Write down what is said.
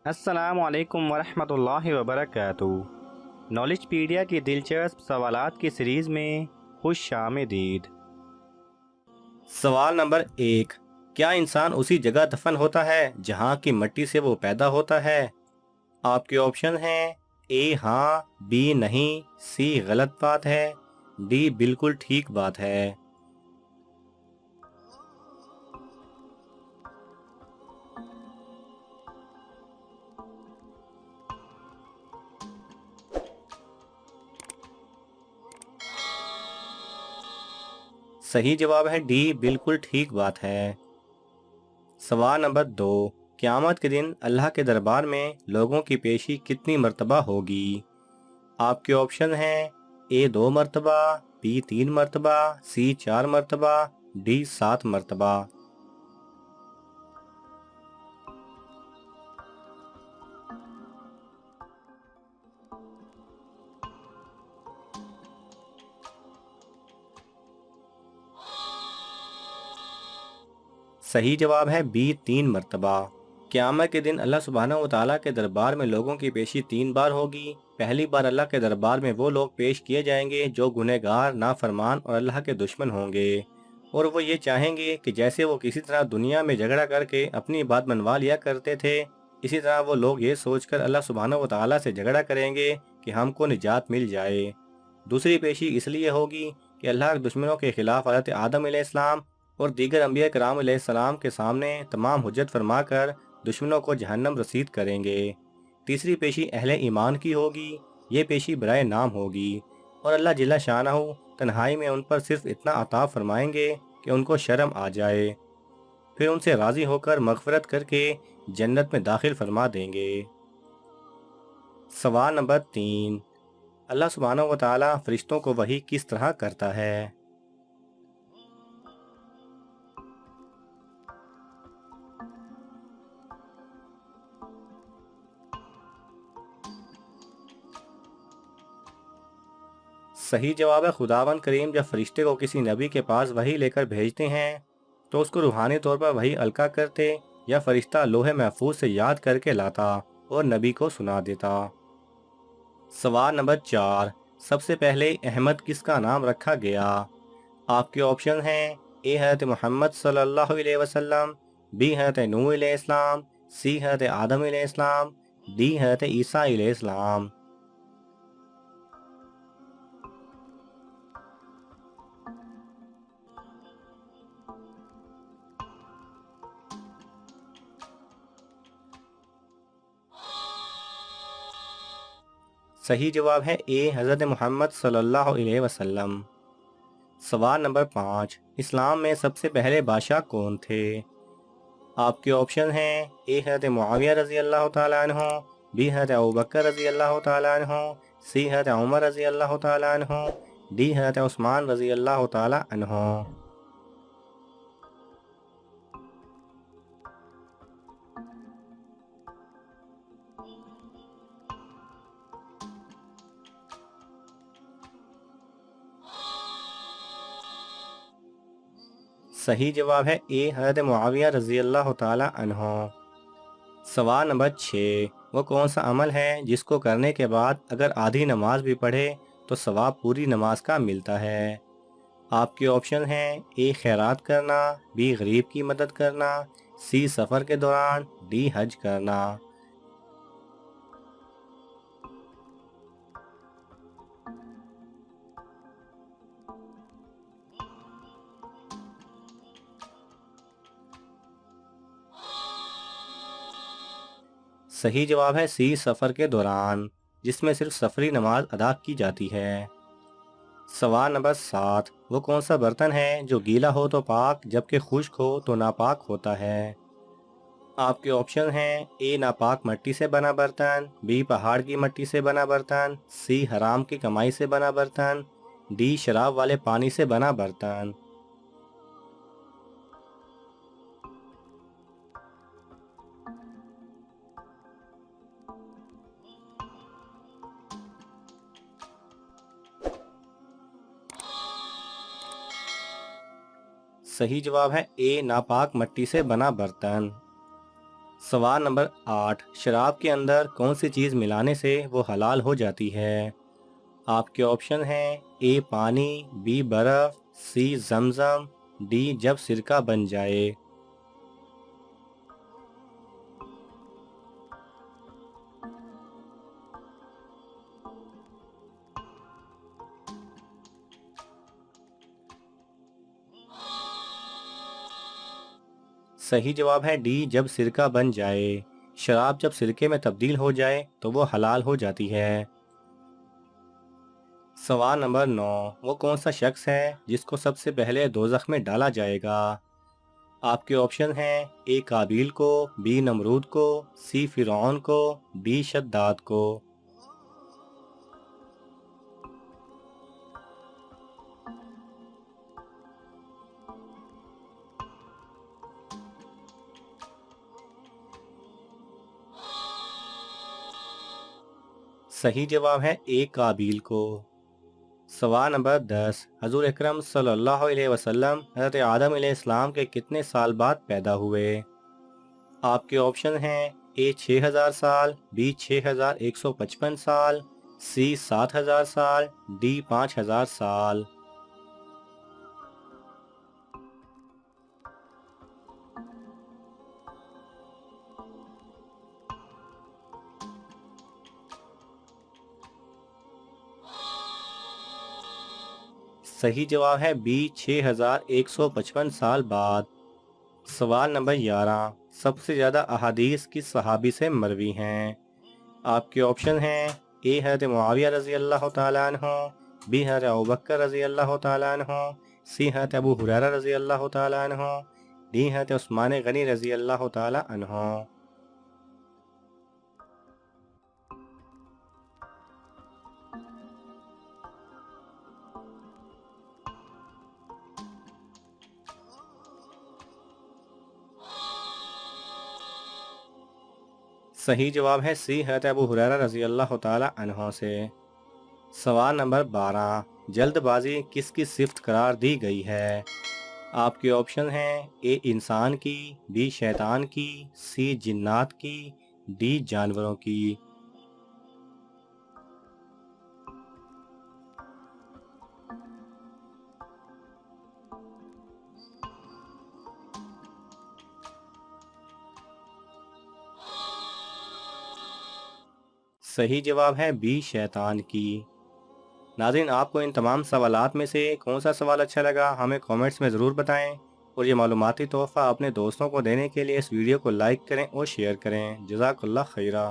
السلام علیکم ورحمۃ اللہ وبرکاتہ۔ نالج پیڈیا کی دلچسپ سوالات کی سیریز میں خوش آمدید۔ سوال نمبر 1، کیا انسان اسی جگہ دفن ہوتا ہے جہاں کی مٹی سے وہ پیدا ہوتا ہے؟ آپ کے آپشن ہیں اے ہاں، بی نہیں، سی غلط بات ہے، ڈی بالکل ٹھیک بات ہے۔ صحیح جواب ہے ڈی، بالکل ٹھیک بات ہے۔ سوال نمبر 2، قیامت کے دن اللہ کے دربار میں لوگوں کی پیشی کتنی مرتبہ ہوگی؟ آپ کے آپشن ہیں اے 2 مرتبہ، بی 3 مرتبہ، سی 4 مرتبہ، ڈی 7 مرتبہ۔ صحیح جواب ہے بی 3 مرتبہ۔ قیامت کے دن اللہ سبحانہ و تعالیٰ کے دربار میں لوگوں کی پیشی 3 بار ہوگی۔ پہلی بار اللہ کے دربار میں وہ لوگ پیش کیے جائیں گے جو گنہگار، نافرمان اور اللہ کے دشمن ہوں گے، اور وہ یہ چاہیں گے کہ جیسے وہ کسی طرح دنیا میں جھگڑا کر کے اپنی بات منوا لیا کرتے تھے، اسی طرح وہ لوگ یہ سوچ کر اللہ سبحانہ و تعالیٰ سے جھگڑا کریں گے کہ ہم کو نجات مل جائے۔ دوسری پیشی اس لیے ہوگی کہ اللہ کے دشمنوں کے خلاف حضرت آدم علیہ السلام اور دیگر انبیاء کرام علیہ السلام کے سامنے تمام حجت فرما کر دشمنوں کو جہنم رسید کریں گے۔ تیسری پیشی اہل ایمان کی ہوگی۔ یہ پیشی برائے نام ہوگی اور اللہ جل شانہ تنہائی میں ان پر صرف اتنا عطا فرمائیں گے کہ ان کو شرم آ جائے، پھر ان سے راضی ہو کر مغفرت کر کے جنت میں داخل فرما دیں گے۔ سوال نمبر 3، اللہ سبحانہ و تعالیٰ فرشتوں کو وحی کس طرح کرتا ہے؟ صحیح جواب ہے خداوند کریم جب فرشتے کو کسی نبی کے پاس وحی لے کر بھیجتے ہیں تو اس کو روحانی طور پر وحی القا کرتے یا فرشتہ لوح محفوظ سے یاد کر کے لاتا اور نبی کو سنا دیتا۔ سوال نمبر 4، سب سے پہلے احمد کس کا نام رکھا گیا؟ آپ کے آپشن ہیں اے حضرت محمد صلی اللہ علیہ وسلم، بی حضرت نوح علیہ السلام، سی حضرت آدم علیہ السلام، ڈی حضرت عیسیٰ علیہ السلام۔ صحیح جواب ہے اے حضرت محمد صلی اللہ علیہ وسلم۔ سوال نمبر 5، اسلام میں سب سے پہلے بادشاہ کون تھے؟ آپ کے آپشن ہیں اے حضرت معاویہ رضی اللہ تعالیٰ عنہ، بی حضرت ابوبکر رضی اللہ تعالیٰ عنہ، سی حضرت عمر رضی اللہ تعالیٰ عنہ، ڈی حضرت عثمان رضی اللہ تعالیٰ عنہ۔ صحیح جواب ہے اے حضرت معاویہ رضی اللہ تعالیٰ عنہ۔ سوال نمبر 6، وہ کون سا عمل ہے جس کو کرنے کے بعد اگر آدھی نماز بھی پڑھے تو ثواب پوری نماز کا ملتا ہے؟ آپ کے آپشن ہیں اے خیرات کرنا، بی غریب کی مدد کرنا، سی سفر کے دوران، ڈی حج کرنا۔ صحیح جواب ہے سی سفر کے دوران، جس میں صرف سفری نماز ادا کی جاتی ہے۔ سوال نمبر 7، وہ کون سا برتن ہے جو گیلا ہو تو پاک جبکہ خشک ہو تو ناپاک ہوتا ہے؟ آپ کے آپشن ہیں اے ناپاک مٹی سے بنا برتن، بی پہاڑ کی مٹی سے بنا برتن، سی حرام کی کمائی سے بنا برتن، ڈی شراب والے پانی سے بنا برتن۔ صحیح جواب ہے اے ناپاک مٹی سے بنا برتن۔ سوال نمبر 8، شراب کے اندر کون سی چیز ملانے سے وہ حلال ہو جاتی ہے؟ آپ کے آپشن ہیں اے پانی، بی برف، سی زمزم، ڈی جب سرکہ بن جائے۔ صحیح جواب ہے ڈی جب سرکہ بن جائے۔ شراب جب سرکے میں تبدیل ہو جائے تو وہ حلال ہو جاتی ہے۔ سوال نمبر 9، وہ کون سا شخص ہے جس کو سب سے پہلے دوزخ میں ڈالا جائے گا؟ آپ کے آپشن ہیں اے قابیل کو، بی نمرود کو، سی فرعون کو، ڈی شداد کو۔ صحیح جواب ہے اے قابیل کو۔ سوال نمبر 10، حضور اکرم صلی اللہ علیہ وسلم حضرت آدم علیہ السلام کے کتنے سال بعد پیدا ہوئے؟ آپ کے آپشن ہیں اے 6000 سال، بی 6155 سال، سی 7000 سال، ڈی 5000 سال۔ صحیح جواب ہے بی 6155 سال بعد۔ سوال نمبر 11، سب سے زیادہ احادیث کس صحابی سے مروی ہیں؟ آپ کے آپشن ہیں اے حضرت معاویہ رضی اللہ تعالیٰ عنہ، بی حضرت ابوبکر رضی اللہ تعالیٰ عنہ، سی حضرت ابو ہریرہ رضی اللہ تعالیٰ عنہ، ڈی حضرت عثمان غنی رضی اللہ تعالیٰ عنہ۔ صحیح جواب ہے سی حضرت ابو ہریرہ رضی اللہ تعالیٰ عنہ سے۔ سوال نمبر 12، جلد بازی کس کی صفت قرار دی گئی ہے؟ آپ کے آپشن ہیں اے انسان کی، بی شیطان کی، سی جنات کی، ڈی جانوروں کی۔ صحیح جواب ہے بی شیطان کی۔ ناظرین، آپ کو ان تمام سوالات میں سے کون سا سوال اچھا لگا ہمیں کامنٹس میں ضرور بتائیں، اور یہ معلوماتی تحفہ اپنے دوستوں کو دینے کے لیے اس ویڈیو کو لائک کریں اور شیئر کریں۔ جزاک اللہ خیرہ۔